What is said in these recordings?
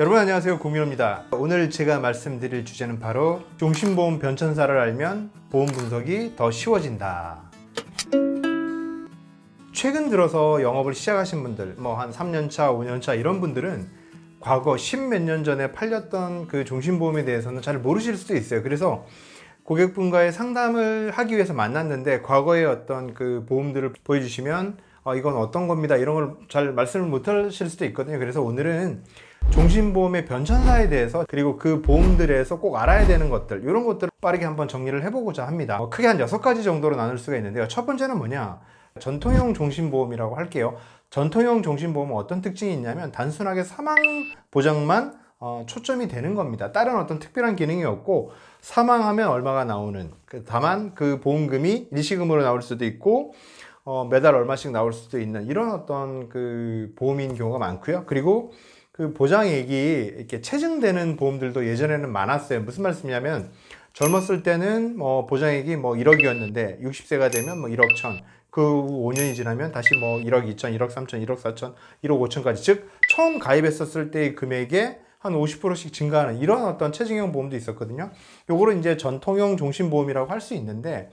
여러분 안녕하세요, 구민호입니다. 오늘 제가 말씀드릴 주제는 바로 종신보험 변천사를 알면 보험 분석이 더 쉬워진다. 최근 들어서 영업을 시작하신 분들, 한 3년차, 5년차 이런 분들은 과거 10몇 년 전에 팔렸던 그 종신보험에 대해서는 잘 모르실 수도 있어요. 그래서 고객분과의 상담을 하기 위해서 만났는데 과거의 어떤 그 보험들을 보여주시면 이건 어떤 겁니다, 이런 걸 잘 말씀을 못 하실 수도 있거든요. 그래서 오늘은 종신보험의 변천사에 대해서, 그리고 그 보험들에서 꼭 알아야 되는 것들, 이런 것들을 빠르게 한번 정리를 해보고자 합니다. 크게 한 6가지 정도로 나눌 수가 있는데요. 첫 번째는 뭐냐, 전통형 종신보험이라고 할게요. 전통형 종신보험은 어떤 특징이 있냐면 단순하게 사망 보장만 초점이 되는 겁니다. 다른 어떤 특별한 기능이 없고, 사망하면 얼마가 나오는, 다만 그 보험금이 일시금으로 나올 수도 있고 매달 얼마씩 나올 수도 있는 이런 어떤 그 보험인 경우가 많고요. 그리고 그 보장액이 이렇게 체증되는 보험들도 예전에는 많았어요. 무슨 말씀이냐면 젊었을 때는 보장액이 1억이었는데 60세가 되면 1억 1천, 그 5년이 지나면 다시 1억 2천, 1억 3천, 1억 4천, 1억 5천까지, 즉 처음 가입했었을 때의 금액에 한 50%씩 증가하는 이런 어떤 체증형 보험도 있었거든요. 요거를 이제 전통형 종신보험이라고 할 수 있는데,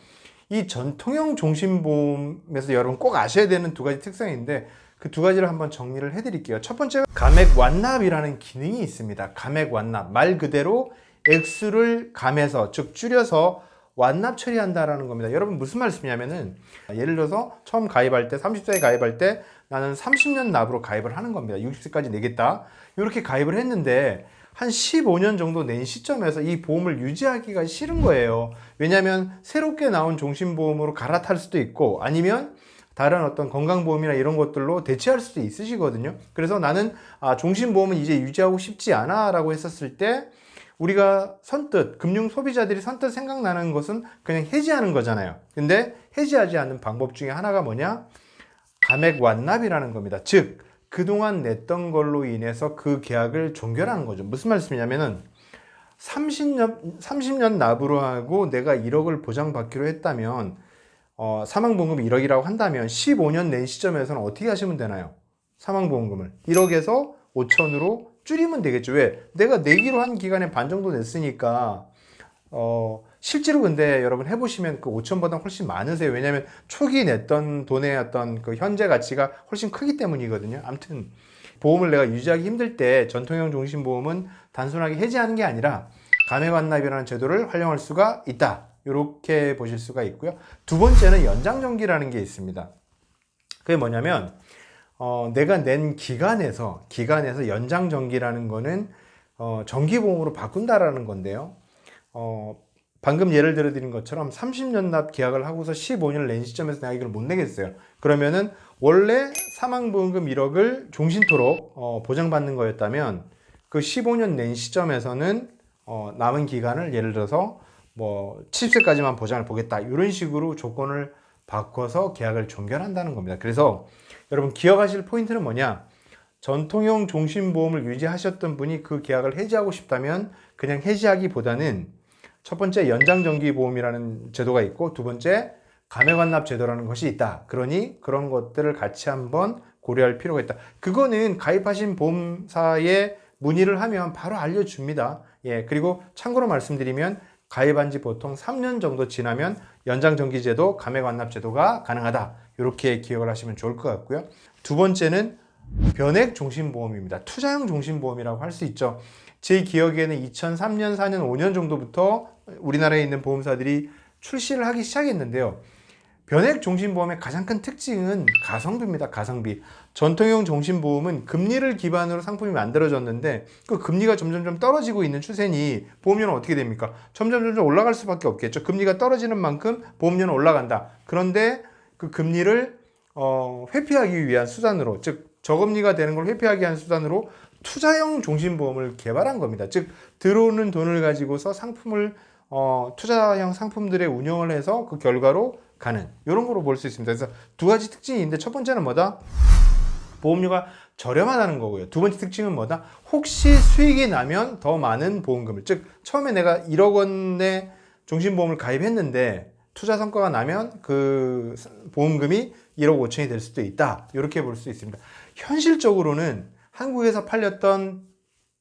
이 전통형 종신보험에서 여러분 꼭 아셔야 되는 2가지 특성인데 그 2가지를 한번 정리를 해드릴게요. 첫 번째가 감액 완납이라는 기능이 있습니다. 감액 완납, 말 그대로 액수를 감해서, 즉 줄여서 완납 처리한다라는 겁니다. 여러분 무슨 말씀이냐면은, 예를 들어서 처음 가입할 때, 30세에 가입할 때 나는 30년 납으로 가입을 하는 겁니다. 60세까지 내겠다, 이렇게 가입을 했는데 한 15년 정도 낸 시점에서 이 보험을 유지하기가 싫은 거예요. 왜냐하면 새롭게 나온 종신보험으로 갈아탈 수도 있고, 아니면 다른 어떤 건강보험이나 이런 것들로 대체할 수도 있으시거든요. 그래서 나는 종신보험은 이제 유지하고 싶지 않아 라고 했었을 때, 우리가 선뜻, 금융 소비자들이 선뜻 생각나는 것은 그냥 해지하는 거잖아요. 근데 해지하지 않는 방법 중에 하나가 뭐냐, 감액 완납이라는 겁니다. 즉 그동안 냈던 걸로 인해서 그 계약을 종결하는 거죠. 무슨 말씀이냐면은 30년 납으로 하고 내가 1억을 보장받기로 했다면, 사망보험금이 1억이라고 한다면 15년 낸 시점에서는 어떻게 하시면 되나요? 사망보험금을 1억에서 5천으로 줄이면 되겠죠. 왜? 내가 내기로 한 기간에 반 정도 냈으니까. 실제로 근데 여러분 해보시면 그 5천보다 훨씬 많으세요. 왜냐하면 초기 냈던 돈의 어떤 그 현재 가치가 훨씬 크기 때문이거든요. 아무튼 보험을 내가 유지하기 힘들 때 전통형 종신보험은 단순하게 해지하는 게 아니라 감액완납이라는 제도를 활용할 수가 있다, 이렇게 보실 수가 있고요. 2번째는 연장정기라는 게 있습니다. 그게 뭐냐면 내가 낸 기간에서 연장정기라는 거는 정기보험으로 바꾼다라는 건데요. 방금 예를 들어 드린 것처럼 30년 납 계약을 하고서 15년을 낸 시점에서 내가 이걸 못 내겠어요. 그러면은 원래 사망보험금 1억을 종신토록 보장받는 거였다면 그 15년 낸 시점에서는 남은 기간을 예를 들어서 70세까지만 보장을 보겠다, 이런 식으로 조건을 바꿔서 계약을 종결한다는 겁니다. 그래서 여러분 기억하실 포인트는 뭐냐, 전통형 종신보험을 유지하셨던 분이 그 계약을 해지하고 싶다면 그냥 해지하기보다는 첫 번째 연장정기보험이라는 제도가 있고, 2번째 감액완납 제도라는 것이 있다. 그러니 그런 것들을 같이 한번 고려할 필요가 있다. 그거는 가입하신 보험사에 문의를 하면 바로 알려줍니다. 그리고 참고로 말씀드리면 가입한 지 보통 3년 정도 지나면 연장정기제도, 감액완납제도가 가능하다, 이렇게 기억을 하시면 좋을 것 같고요. 2번째는 변액 종신보험입니다. 투자형 종신보험이라고 할 수 있죠. 제 기억에는 2003년, 4년, 5년 정도부터 우리나라에 있는 보험사들이 출시를 하기 시작했는데요. 변액 종신보험의 가장 큰 특징은 가성비입니다. 가성비. 전통형 종신보험은 금리를 기반으로 상품이 만들어졌는데 그 금리가 점점 떨어지고 있는 추세니 보험료는 어떻게 됩니까? 점점 올라갈 수밖에 없겠죠. 금리가 떨어지는 만큼 보험료는 올라간다. 그런데 그 금리를 회피하기 위한 수단으로, 즉 저금리가 되는 걸 회피하기 위한 수단으로 투자형 종신보험을 개발한 겁니다. 즉 들어오는 돈을 가지고서 상품을 투자형 상품들의 운영을 해서 그 결과로 가는, 이런 거로 볼 수 있습니다. 그래서 2가지 특징이 있는데, 첫 번째는 뭐다? 보험료가 저렴하다는 거고요. 2번째 특징은 뭐다? 혹시 수익이 나면 더 많은 보험금을, 즉 처음에 내가 1억 원의 종신보험을 가입했는데 투자 성과가 나면 그 보험금이 1억 5천이 될 수도 있다, 이렇게 볼 수 있습니다. 현실적으로는 한국에서 팔렸던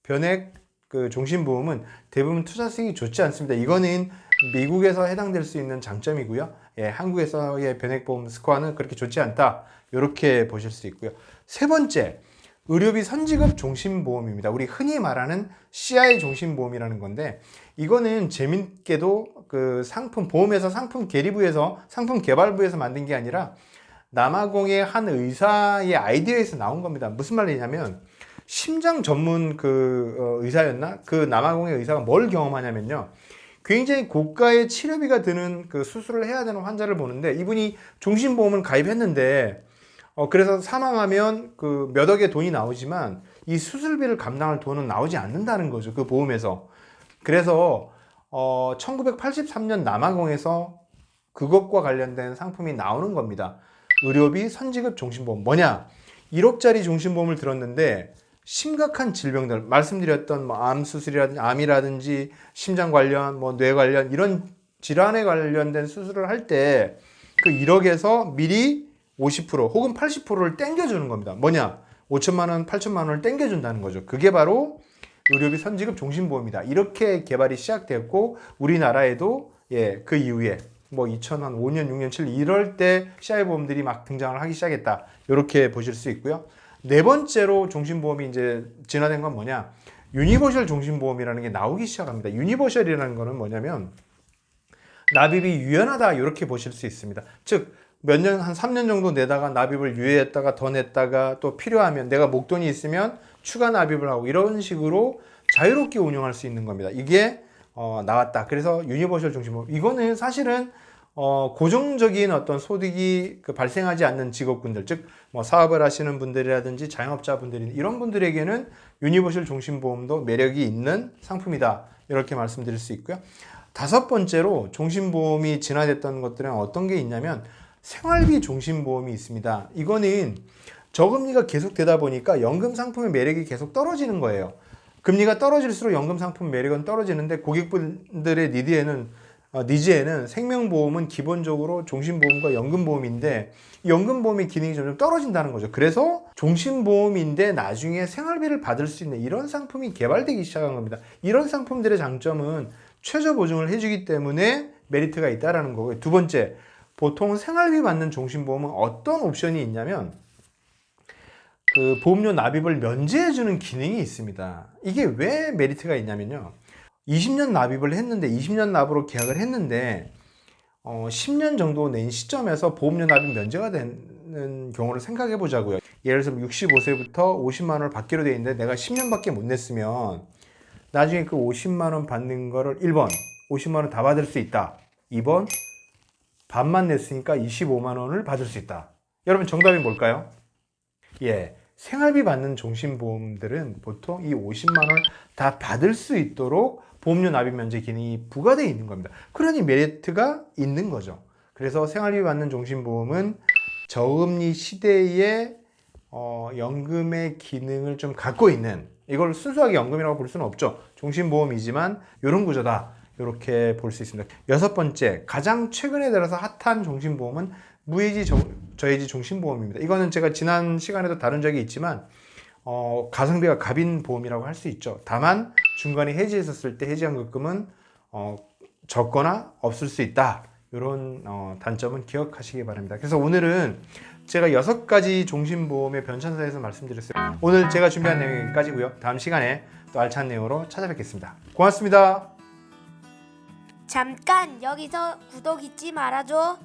변액 그 종신보험은 대부분 투자 수익이 좋지 않습니다. 이거는 미국에서 해당될 수 있는 장점이고요. 예, 한국에서의 변액보험 스코어는 그렇게 좋지 않다. 이렇게 보실 수 있고요. 세 번째, 의료비 선지급 종신보험입니다. 우리 흔히 말하는 CI 종신보험이라는 건데, 이거는 재밌게도 그 상품, 보험에서 상품 계리부에서, 상품 개발부에서 만든 게 아니라 남아공의 한 의사의 아이디어에서 나온 겁니다. 무슨 말이냐면, 심장 전문 의사였나? 그 남아공의 의사가 뭘 경험하냐면요. 굉장히 고가의 치료비가 드는 그 수술을 해야 되는 환자를 보는데, 이분이 종신보험을 가입했는데, 그래서 사망하면 그 몇 억의 돈이 나오지만 이 수술비를 감당할 돈은 나오지 않는다는 거죠. 그 보험에서. 그래서 1983년 남아공에서 그것과 관련된 상품이 나오는 겁니다. 의료비 선지급 종신보험. 뭐냐? 1억짜리 종신보험을 들었는데 심각한 질병들, 말씀드렸던 뭐 암수술이라든지 암이라든지 심장 관련, 뭐 뇌 관련 이런 질환에 관련된 수술을 할 때 그 1억에서 미리 50% 혹은 80%를 땡겨주는 겁니다. 뭐냐? 5천만 원, 8천만 원을 땡겨준다는 거죠. 그게 바로 의료비 선지급 종신보험이다. 이렇게 개발이 시작됐고 우리나라에도 그 이후에 뭐 2005년, 6년, 7년 이럴 때 CI 보험들이 막 등장을 하기 시작했다. 이렇게 보실 수 있고요. 네 번째로 종신보험이 이제 진화된 건 뭐냐? 유니버셜 종신보험이라는 게 나오기 시작합니다. 유니버셜이라는 거는 뭐냐면 납입이 유연하다 이렇게 보실 수 있습니다. 즉 몇 년, 한 3년 정도 내다가 납입을 유예했다가 더 냈다가 또 필요하면 내가 목돈이 있으면 추가 납입을 하고 이런 식으로 자유롭게 운영할 수 있는 겁니다. 이게 나왔다. 그래서 유니버셜 종신보험. 이거는 사실은 고정적인 어떤 소득이 발생하지 않는 직업군들, 즉 뭐 사업을 하시는 분들이라든지 자영업자분들이 이런 분들에게는 유니버셜 종신보험도 매력이 있는 상품이다. 이렇게 말씀드릴 수 있고요. 다섯 번째로 종신보험이 진화됐던 것들은 어떤 게 있냐면 생활비 종신보험이 있습니다. 이거는 저금리가 계속 되다 보니까 연금 상품의 매력이 계속 떨어지는 거예요. 금리가 떨어질수록 연금 상품 매력은 떨어지는데 고객분들의 니즈에는 생명보험은 기본적으로 종신보험과 연금보험인데 연금보험의 기능이 점점 떨어진다는 거죠. 그래서 종신보험인데 나중에 생활비를 받을 수 있는 이런 상품이 개발되기 시작한 겁니다. 이런 상품들의 장점은 최저 보증을 해주기 때문에 메리트가 있다는 거고요. 두 번째, 보통 생활비 받는 종신보험은 어떤 옵션이 있냐면 그 보험료 납입을 면제해주는 기능이 있습니다. 이게 왜 메리트가 있냐면요. 20년 납입을 했는데 20년 납으로 계약을 했는데 10년 정도 낸 시점에서 보험료 납입 면제가 되는 경우를 생각해 보자고요. 예를 들어서 65세부터 50만 원을 받기로 돼 있는데 내가 10년밖에 못 냈으면 나중에 그 50만 원 받는 거를 1번 50만 원 다 받을 수 있다. 2번 반만 냈으니까 25만 원을 받을 수 있다. 여러분 정답이 뭘까요? 생활비 받는 종신보험들은 보통 이 50만 원을 다 받을 수 있도록 보험료 납입 면제 기능이 부과되어 있는 겁니다. 그러니 메리트가 있는 거죠. 그래서 생활비 받는 종신보험은 저금리 시대에 연금의 기능을 좀 갖고 있는, 이걸 순수하게 연금이라고 볼 수는 없죠. 종신보험이지만 이런 구조다. 이렇게 볼 수 있습니다. 여섯 번째, 가장 최근에 들어서 핫한 종신보험은 무해지 저해지 종신보험입니다. 이거는 제가 지난 시간에도 다룬 적이 있지만 가성비가 갑인 보험이라고 할 수 있죠. 다만 중간에 해지했었을 때 해지환급금은 적거나 없을 수 있다. 이런 단점은 기억하시기 바랍니다. 그래서 오늘은 제가 6가지 종신보험의 변천사에서 말씀드렸어요. 오늘 제가 준비한 내용이 여기까지고요. 다음 시간에 또 알찬 내용으로 찾아뵙겠습니다. 고맙습니다. 잠깐 여기서 구독 잊지 말아줘.